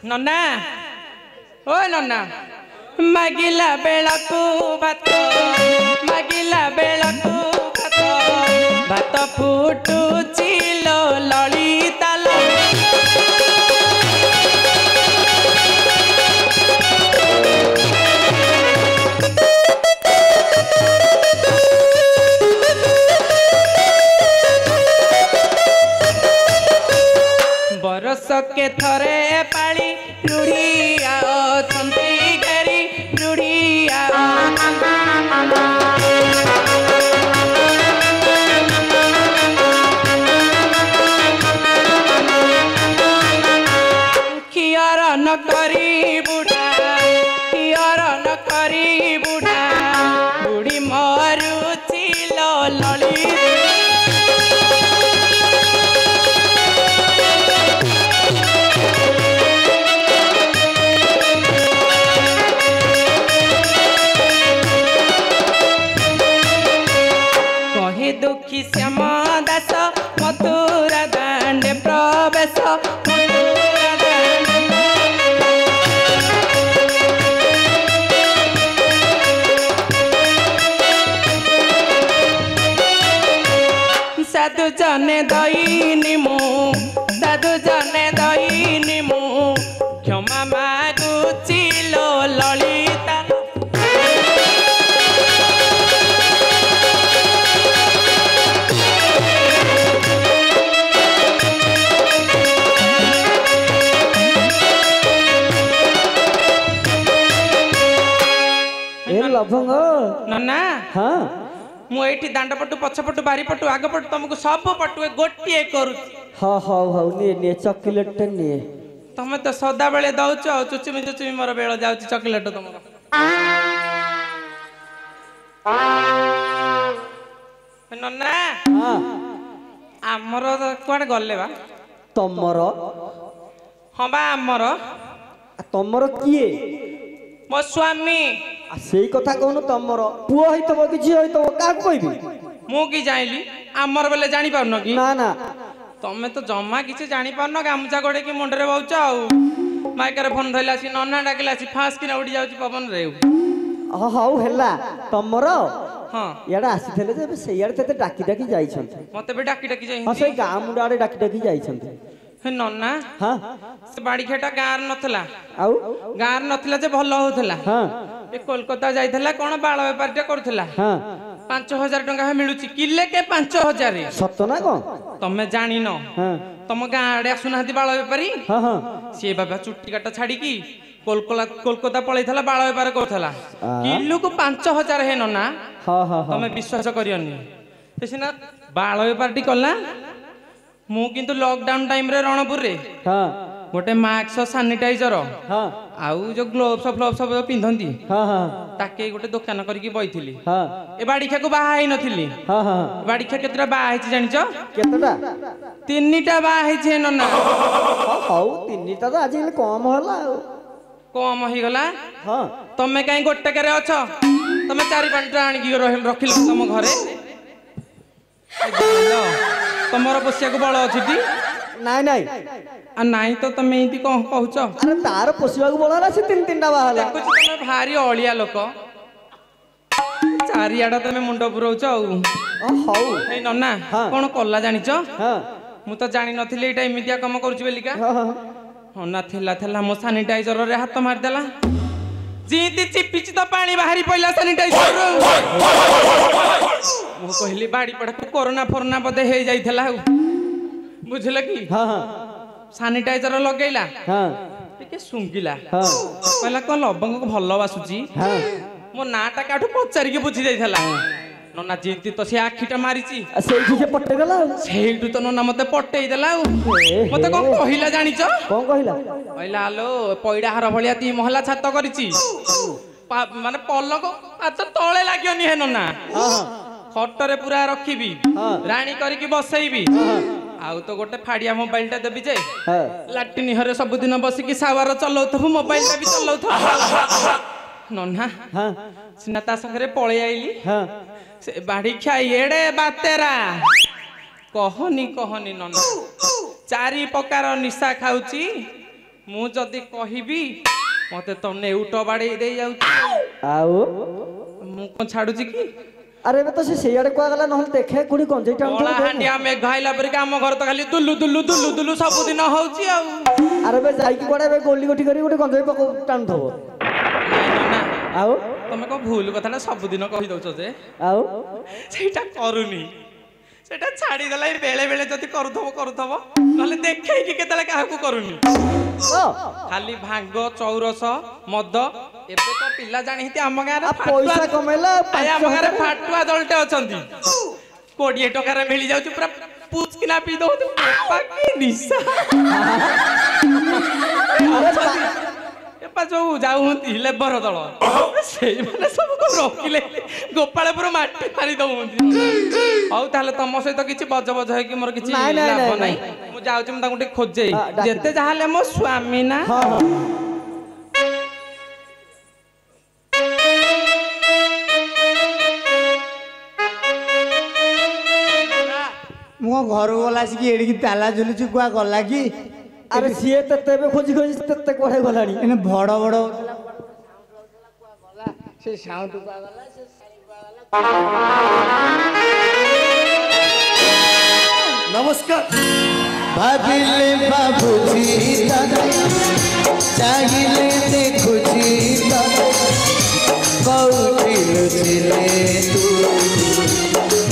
ନନା ଓ ନନା ମାଗିଲା ବେଳକୁ ଭାତ ମାଗିଲା ବେଳକୁ ଭାତ ଭାତ ଫୁଟୁଛି ଲୋ ଲଳିତା ଲୋ। बरसके थरे पाली रुढ़िया छंती घेरी रुढ़िया कियर न करी बुढ़ा कियर न करी बुढ़ा बुढ़ी मरुची लली कहे दुखी श्याम दास मथुरा दांडे प्रवेश मथुरा साधु जने दईनी मु साधु जने दईनी मु क्षमा मागुची लो ललिता ए लभंग नन्ना हाँ मु एठी दांड पटु पछ पटु बारी पटु आग पटु तुमको सब पटु गोटिए करू हाँ हाँ हाँ निये चॉकलेट निये तमे तो सदा बेले दउछ चुचुमी मोर बेल जाउची चॉकलेट तुमको नन्ना हाँ आमर कुआडे गले बा तमर हाँ बा आमर तमर किए मो स्वामी सेई कथा कहनु तमर पुओ होइतबो कि झियो होइतबो काक कहबी मु की जाइली आमर बेले जानी पाउन कि ना ना तमे तो जम्मा किसी जानी पाउन गामुचा गोड़े की मुंडरे बउछ आउ माइकर फोन धइला सी नन्ना डाकिला सी फांस किना उड़ी जाउची पवन रे हाँ हाउ हेला तमर हाँ याडा आसीथले जे सेयाडे तते डाकी डाकी जाइछन्ते मते बे डाकी डाकी जाई हाँ से गाँ मुंडा आडे डाकी डाकी जाइछन्ते हे नन्ना हाँ से बाड़ी खेटा गाँर नथला आउ गाँर नथला जे भल होथला हाँ ए कोलकाता जाइथला कोन बाळ बेपारटा करथला हाँ 5000 टंका हे मिलुची किले के 5000 सत ना कौन तमे जानी न हाँ तम गाँ आडे आसुनाहांती बाळ बेपारी हाँ हाँ सी बाबा चुट्टी काटा छाड़ी की कोलकाता पळैथला बाळ बेपार करथला किलो को 5000 हे नन्ना हाँ हाँ हाँ तमे विश्वास करियनी से सिना बाळ बेपारटी कला मु किंतु लॉकडाउन टाइम रे रणपुर रे हाँ गोटे मास्क सैनिटाइजर हाँ आउ जो ग्लोव्स फ्लोव्स सब पिंधंती हाँ हाँ ताके गोटे दुकान करके बइथिली हाँ ए बाड़ीखा को बाहा हेई नथिली हाँ हाँ बाड़ीखा केतरा बाहा हेछि जानिचो केतटा तीनटा बाहा हेछि नन्ना हाँ हाउ तीनटा तो आज कम होला कम हो गला हाँ तमे काई गोटे करे अछ तमे 4-5टा आनिकी रखिल तम घरे तमर बसिया को बळ अछि नाई नाई आ नाई तो तमे इति कहूच अरे तार पोषिबाकू बळला से तीन बाहला देखुछ तमे भारी अळिया लोक चारियाडा तमे मुंड पुरौछ आउ हाउ हे नन्ना हाँ। कोन कल्ला जानिच हाँ मु तो जानि नथिले एटा इमितिया काम करूछ बेलिका हाँ हाँ हना थिला मो सैनिटाइजर रे हाथ मार देला जीती चिपिच तो पानी बाहरी पइला सैनिटाइजर मु कहली बाड़ी पड़ा कोरोना फोरोना बदे हे जाइथला बुझले कि हाँ हाँ सैनिटाइजर लगैला हाँ टिके सुंगिला हाँ कहला कोन लबंग को भल बासुची हाँ मो नाटा काठू पचारि के बुझी जाइथला नना जीती तो से आखिटा मारिची सेठी से पट्टे देला सेठू तो नना मते पट्टेई देला मते कोन कहिला जानिच कौन कहिला कहला आलो पइडा हार भलिया ती महला छात करिची माने पलक पात तळे लागियोनी हे नना हाँ खटरे पूरा रखिबी हाँ। राणी करके बसैबी आउ तो गोटे फाड़िया मोबाइल टा देबी जे हाँ लाटिनी हरे सब दिन बसिकी सावर चलौथबु मोबाइल टा भी चलौथबु नन्हा हाँ सिना ता संगरे पळे आइली हाँ से बाड़ी खाई एड़े बातेरा कहनी कहनी नन्हा 4 प्रकार निशा खाउची मु जदी कहिबी मते तो नेउट बाड़ी दे जाउची आओ मु कोन छाडुची की अरे तो से सेयाडे को गला नहल देखे कुड़ी कोन जेटा ओला हांडिया में घाइला पर काम घर तो खाली दुल्लू दुल्लू दुल्लू दुल्लू सब दिन होउची आ अरे बे जाई की कोडे बे गोली गोटी करी गोटे गंजई पको टान थबो ना आओ तमे को भूल कथा ना सब दिन कहि दउछ जे आओ सेटा करूनी সেটা ছাড়ি দেলাই বেলে বেলে যদি କରୁଥବ ନହେଲେ ଦେଖେଇକି କେତେବେଳେ କାହାକୁ କରୁନି ଖାଲି ଭାଙ୍ଗ ଚୌରସ ମଦ ଏବେ ତ ପିଲା ଜାଣିନ୍ତି ଆମ ଗାଁରେ ପଇସା କମେଇଲା ଆମ ଗାଁରେ ଫାଟୁଆ ଦଳଟେ ଅଛନ୍ତି 20 ଟଙ୍କାରେ ମିଳି ଯାଉଛି ପୁରା ପୁଚକିନା ପିଇ ଦଉଛୁ ବାକି ନିଶା ଏପା ଯୋଉ ଯାଉଛନ୍ତି ଲେବର ଦଳ ସେଇମାନେ ସବୁ ରଖିଲେ ଗୋପାଳପୁର ମାଟି ମାରି ଦଉଛନ୍ତି ହଉ ତାହେଲେ ତମ ସହିତ କିଛି ବଜ ବଜ ହେଇକି ମୋର କିଛି ଲାଭ ନାହିଁ ମୁଁ ଯାଉଛି ମୁଁ ତାଙ୍କୁ ଟିକେ ଖୋଜେଇ ଯେତେ ଯାହା ହେଲେ ମୋ ସ୍ୱାମୀ ନା ମୁଁ ଘରକୁ ଗଲା ଆସିକି ଏଡ଼ିକି ତାଲା ଝୁଲୁଛି କୁଆ ଗଲା କି ଆରେ ସିଏ ତତେ ଏବେ ଖୋଜି ଖୋଜି ତତେ କୁଆଡେ ଗଲାଣି ଏନେ ବଡ ବଡ ସେ ସାଉଣ୍ଡ କୁଆ ଗଲା ସେ नमस्कार भाविले बाबूजी दादा चाहिए देखुजी दादा कौटी लुचिले तू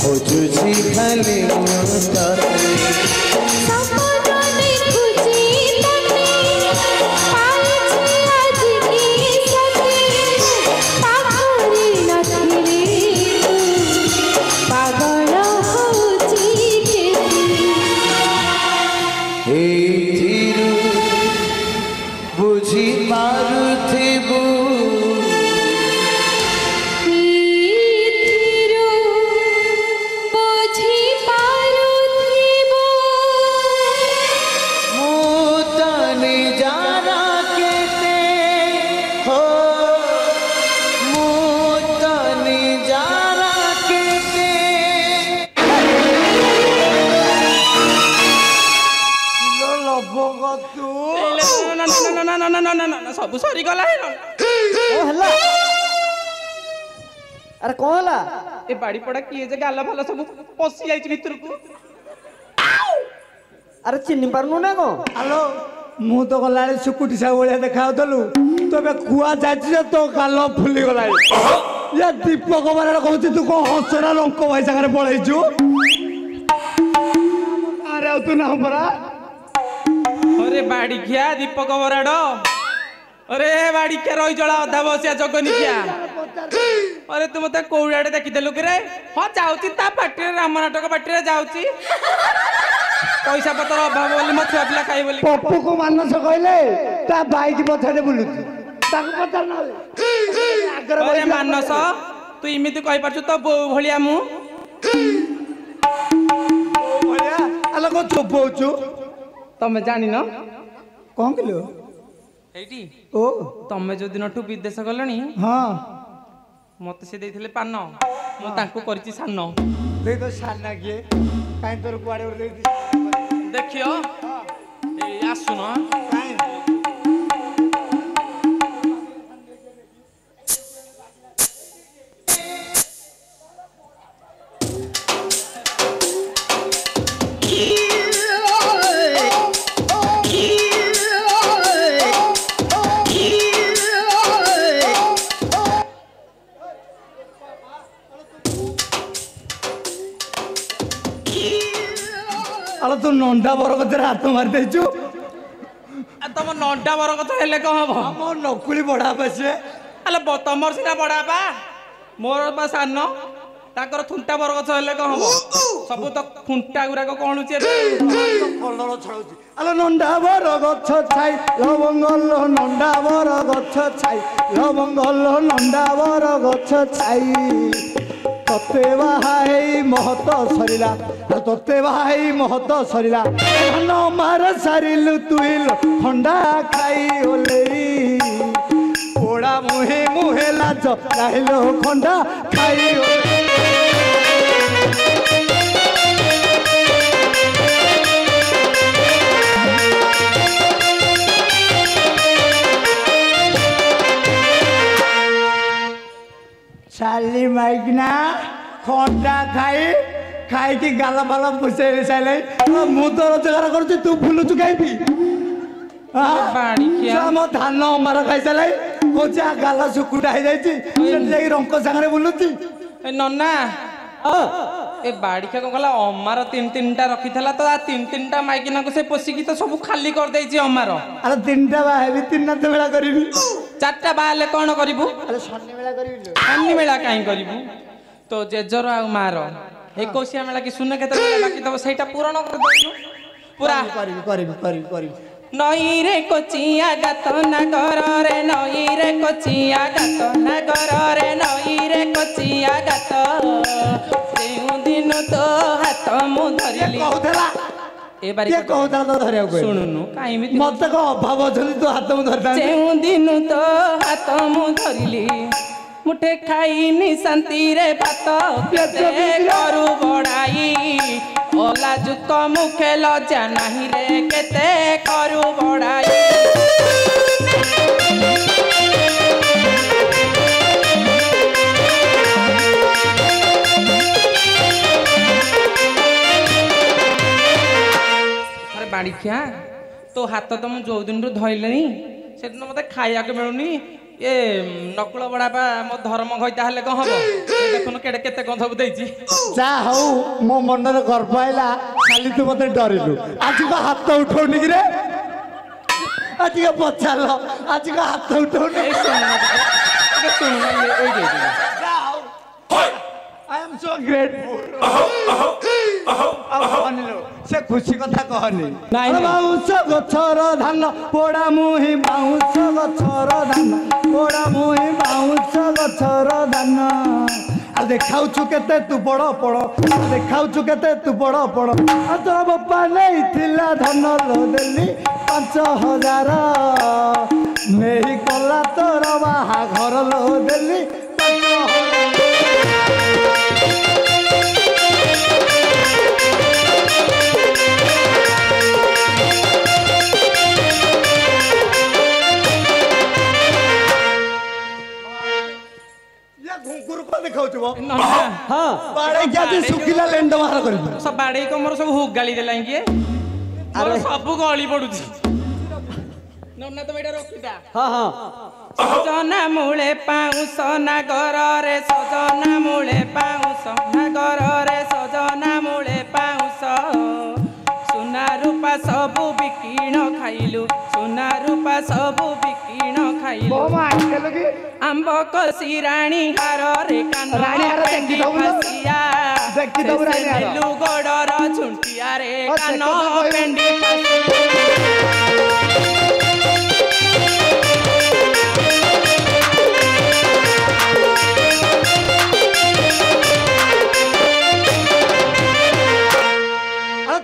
खोजुजी खाली मुस्ता बुझी मारुथिबु ସବୁ ସରିଗଲା ଆରେ କଣ ହେଲା ଏ ବାଡି ପଡା କିଏ ଯେ ଗାଲ ଭଲ ସବୁ ପଶି ଯାଇଛି ଭିତରକୁ ଆରେ ଚିହ୍ନି ପାରୁନୁ ନା କଣ ହ୍ୟାଲୋ ମୁଁ ତ ଗଲାବେଳେ ଶୁକୁଟି ସାହୁ ଭଳିଆ ଦେଖାଉଥିଲୁ ତୁ ଏବେ କୁଆ ଯାଇଛି ଯେ ତୋ ଗାଲ ଫୁଲିଗଲାଣି ଇଏ ଦୀପକ ବରାଡ଼ କହୁଛି ତୁ କଣ ହସରା ଲଙ୍କ ଭାଇ ସାଙ୍ଗରେ ପଳେଇଛୁ ଆରେ ଆଉ ତୁ ନାହୁଁ ପରା अरे बाड़िखिया दीपक बराड़ अरे बाड़िखिया रही जला अधा बसिया जगनिखिया अरे तू मत कौड़े देखीदेलु कि रे हाँ जाऊँगी ता पार्टी राम नाटक पार्टी जाऊँगी पैसा पतर अभाव बोली मो छुआ पिला खाई बोली पप्पू को मानस कहले ता बाइक पछाड़े बुलुची ताको पचार नले अरे मानस तू इमिति कहि पारछु तो बो भलिया मु भलिया आलो को चुपौछु तमे जानि न कौन किलो एटी ओ तमे जो दिन ठू विदेश गलणी हाँ मते से देथिले पान मु तांको करछि सान दे तो साना किए काई तोर कुआडे दे देखियो ए आसुन काई अरे तू नंडा बरगत हाथ मार देचु तुम नंडा बर कथा हेले कौन हम हम नकुली बड़ा पछे अरे तमर सिना बड़ा बा मोर बा सान ताकर थुंटा बर गछ हेले कौन हम सब तो खुंटा गुराक कौन छि कलर छाउची अरे नंडा बरगछ छाई लवंगल नंडा बरगछ छाई लवंगल नंडा बरगछ छाई तते बाहाई महत सरिला तते बाहाई महत सरिला धन मार सारिलु तुइल ठंडा खाई ओलेरी पोड़ा मुहे मुहे लाज लाइलो खंडा खाई साली माइकना खंडा खाई खाई की गाला बाला पुसे साले मु तो रोजगार करछु तू फुलुछु काई भी बाड़िखिया मो धान मार खाई साले कोचा गाला सुकुटा हे जाईची से रंग संगे बुलुची नन्ना ए बाड़िका कौन कला अमार तीन तीन टा रखी था तो आ तीन तीन टा माइकिना को से पोसिकी तो सब खाली कर देछि अमार अरे तीनटा बाहेबी तीन नाथ मेला करिबी चारटा बाले कौन करिबू अरे सन्नी मेला करिबी अन्नी मेला काई करिबू तो जेजर आ मार 21 मेला की सुने केते बाकी तब सेटा पूर्ण कर दउ पूरा करिबी नई रे कोचिया गात नगर रे नई रे कोचिया गात नगर रे नई रे कोचिया गात सेउ दिन तो हाथ मु धरिली कहूला ए बारी के कहूला तो धरिया को सुनुनु काई मिति मत को अभाव छली तो हाथ मु धरता सेउ दिन तो हाथ मु धरिली मुठे खाइनी शांति रे भात केते करू बड़ाई ओला जुक मुखे लजा नहीं रे केते करू बड़ाई अरे बाड़ी क्या तो हाथ तो मुझे जो दिन धरले से दिन मत खाया के मिलूनी ये नकुल बड़ापा मो धर्म घईता हेले कौन हम देखुन केड़े केते गंध देछि जा हौ मो मन रे गर्व आइला खाली तू मते डरिलु आज का हाथ उठौनी कि रे आज का पछाल आज का हाथ उठौनी सुन ये ओई दे जा हौ आई एम सो ग्रेटफुल अब कहनिलो से खुशी कथा कहनी नाइ बाउंस गछर धान पोड़ा मुही बाउंस गछर धान पोड़ा मुही बाउंस गछर धान आ देखाउछु केते तू बड़ पड़ देखाउछु केते तू बड़ पड़ आ तोर बापा नेइथिला धन लो देली 5000 नेही कला तोर बाहा घर लो देली 5000 बाड़े क्या सुखिला लेंड बाहर कर सब बाड़े को मोर सब हुक गाली देला कि अरे सब गली पडुची नन्ना तो बेटा रखिदा हां हां सजना मूले पाउस नागर रे सजना मूले पाउस नागर रे सजना मूले पाउस सुना रूपा सबु बिकिण खाइलु सुना रूपा सबु बिकिण खाइलु आंब कसी रानी हार रे कान रानी हार देखि दउ रानी हार गोडर झुंटिया रे कान पेंडी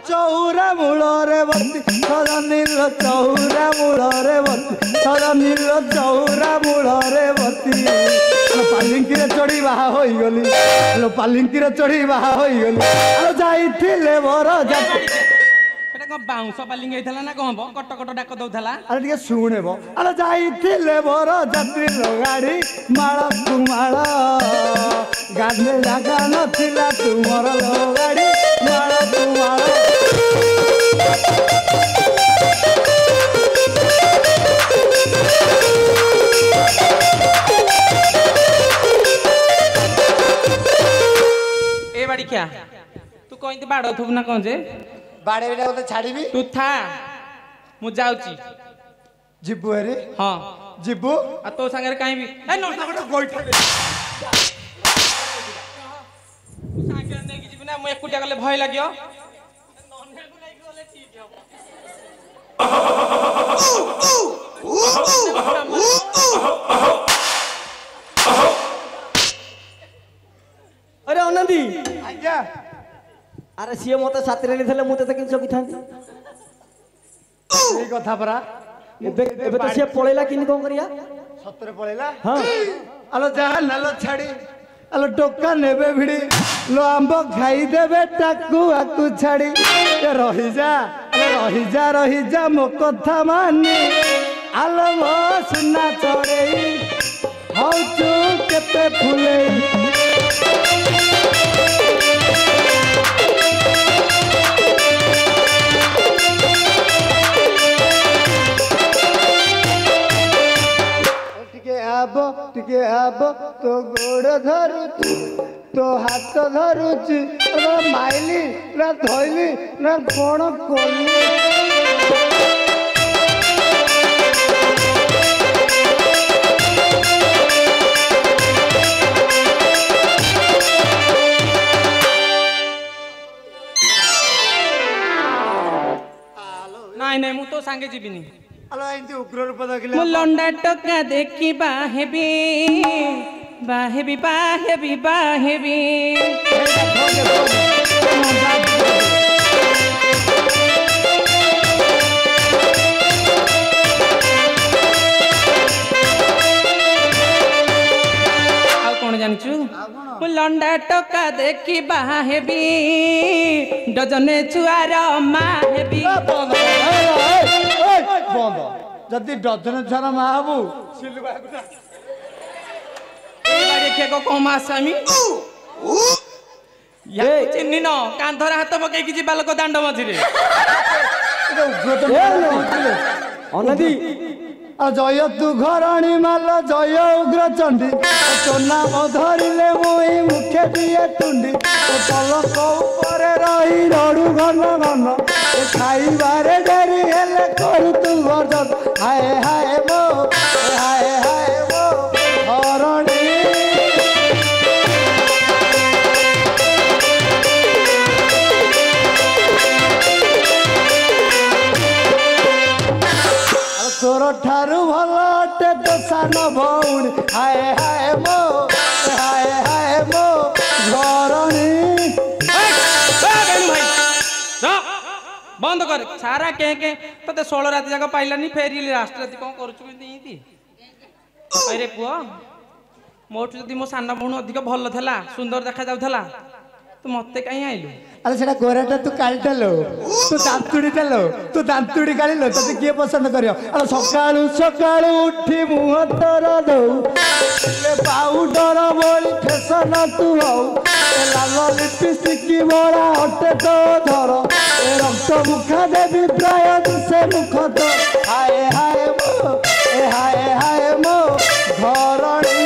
चौरा मूल रे बत्ती सदा नील चौरा मूल रे बत्ती सदा नील चौरा मूल रे बत्ती पालिंकी रे चढ़ी बाहा होई गली लो पालिंकी रे चढ़ी बाहा होई गली आ जाईथिले बर जाती सेटा को बाउंस पालिंग हेतला ना कहबो कट कट डाक दउथला अरे टिके सुनेबो आ जाईथिले बर जात्री लो गाड़ी माळ कुमाळ गाधे जागा नथिला तुमर लो गाड़ी माळ कुमाळ ए बाड़ी क्या तू कहिते बाड़ थुब ना कौन जे बाड़े बेटा तो छाड़ीबी तू था मु जाउची जिबु हेरे हां जिबु आ तो संगे काई भी ए नोटा गोटा गोइठा दे सागे ने कि जिबना मु एकुटिया गले भय लागियो नन्हे को लागी गले ठीक हो अरे अनंदी आज्ञा अरे सीए मते साथी रे थले मते किन सब थांती এই কথা পরা एबे एबे तो सीए पळेला किन कोन करिया সতরে পড়েলা हां আলো যা নালো ছাড়ি আলো টোকা নেবে ভিড়ি লো আম্ব খাই দেবে টাকু আকু ছাড়ি এ রহি যা মো কথা মানি আলো মো সুনা চড়েই হউচু কেতে ফুলেই टिके आब तो गोड़ धरु ତୋ ହାତ ଧରୁଛି ମାଇଲି ନା ଧଇଲି ନା କଣ କଲି ନାଇଁ ନାଇଁ ମୁଁ ତୋ ସାଙ୍ଗେ ଯିବିନି ଆଲୋ ଏମିତି ଉଗ୍ର ରୂପ ଦେଖିଲେ ମୁଁ ଲଣ୍ଡା ଟକା ଦେଖି ବାହେବି ବାହେବି ବାହେବି ବାହେବି ଆଉ କଣ ଜାଣିଛୁ ମୁଁ ଲଣ୍ଡା ଟକା ଦେଖି ବାହେବି ଡଜନେ ଛୁଆର ମା ହେବି ବନ୍ଦ ଯଦି ଡଜନ ଛୁଆର ମା ହବୁ ଦେଖିବାକୁ କମ ଆସାମୀ ଚିହ୍ନି ନ କାନ୍ଧରେ ହାତ ପକେଇକି ଯିବା ଲୋକ ଦାଣ୍ଡ ମଝିରେ ଅନଦି ଜୟ ତୁ ଘରଣୀ ମାଲ ଜୟ ଉଗ୍ର ଚଣ୍ଡୀ ତୋ ନାମ ଧରିଲେ ମୁଇଁ ମୁଖେ ଦିଏ ତୁଣ୍ଡି ପଲକ ଉପରେ ରହି ରଡୁ ଘନ ଘନ ଖାଇବାରେ ଡେରି ହେଲେ କରୁ ତୁ ଗର୍ଜନ ହାଏ ହାଏ ମୋ ହାଏ ହାଏ ମୋ ଘରଣୀ ତୋର ଠାରୁ ଭଲ ଅଟେ ତୋ ସାନ ଭଉଣୀ ହାଏ ହାଏ ମୋ ଘରଣୀ ବନ୍ଦ କର ସାରା କେ କେ ତତେ 16 ରାତି ଯାକ ପାଇଲାନି ଫେରିଲି ଲାଷ୍ଟ ରାତି କଣ କରୁଛୁ ଏମିତି ଆରେ ପୁଅ ମୋଠୁ ଯଦି ମୋ ସାନ ଭଉଣୀ ଅଧିକ ଭଲ ଥିଲା ସୁନ୍ଦର ଦେଖା ଯାଉଥିଲା ତୁ ମତେ କାହିଁ ଆଇଲୁ ଆରେ ସେଟା ଗୋରାଟା ତୁ କାଳିଟାଲୋ ତୁ ଦାନ୍ତୁଡ଼ି କାଳିଲୋ ତତେ କିଏ ପସନ୍ଦ କରିବ ଆରେ ସକାଳୁ ସକାଳୁ ଉଠି ମୁହଁ ତୋର ଦଉ ପାଉଡର ଭଳି ଫେସନ ତୁ ହଉ ଲାଲ ଲିପିଷ୍ଟିକ ଭରା ଅଟେ ତୋ ଧର ରକ୍ତ ମୁଖା ଦେବି ପ୍ରାୟ ସେ ମୁଖ ତ ହାଏ ହାଏ ମୋ ଘରଣୀ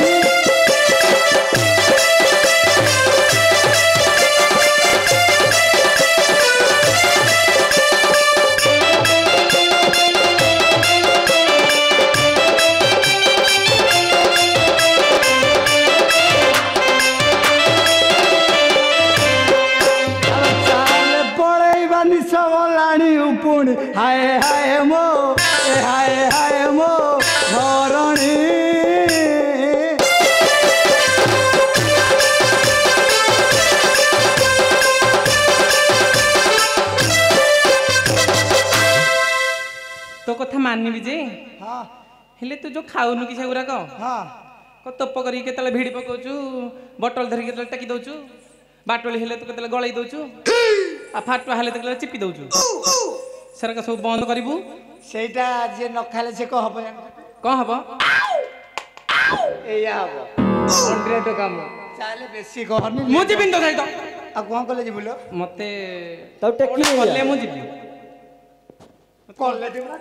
ପୁଣି ହାଏ ହାଏ ମୋ ଘରଣୀ ତୋ କଥା ମାନିବି ଯେ ହେଲେ ତୁ ଯୋଉ ଖାଉନୁ କି ସେଗୁରାକ ତୋପ କରିକି କେତେବେଳେ ଭିଡି ପକଉଛୁ ବଟଲ ଧରିକି କେତେବେଳେ ଟେକି ଦଉଛୁ ବାଟୋଳି ହେଲେ ତୁ କେତେବେଳେ ଗଳେଇ ଦଉଛୁ ଆଉ ଫାଟୁଆ ହେଲେ ତ କେତେବେଳେ ଚିପି ଦଉଛୁ ସେରାକ ସବୁ ବନ୍ଦ କରିବୁ ସେଇଟା ଯିଏ ନ ଖାଇଲେ ସେ କଣ ହବ କଣ ହବ ଏଇଆ ହବ କାମ ଚାଲେ ବେଶୀ କହନି ମୁଁ ଯିବିନି ତୋ ସହିତ ଆଉ କଣ କଲେ ଯିବୁ ଲୋ ମତେ ତାକୁ ଟେକି କଲେ ମୁଁ ଯିବି କଲେ ଯିବୁ ନା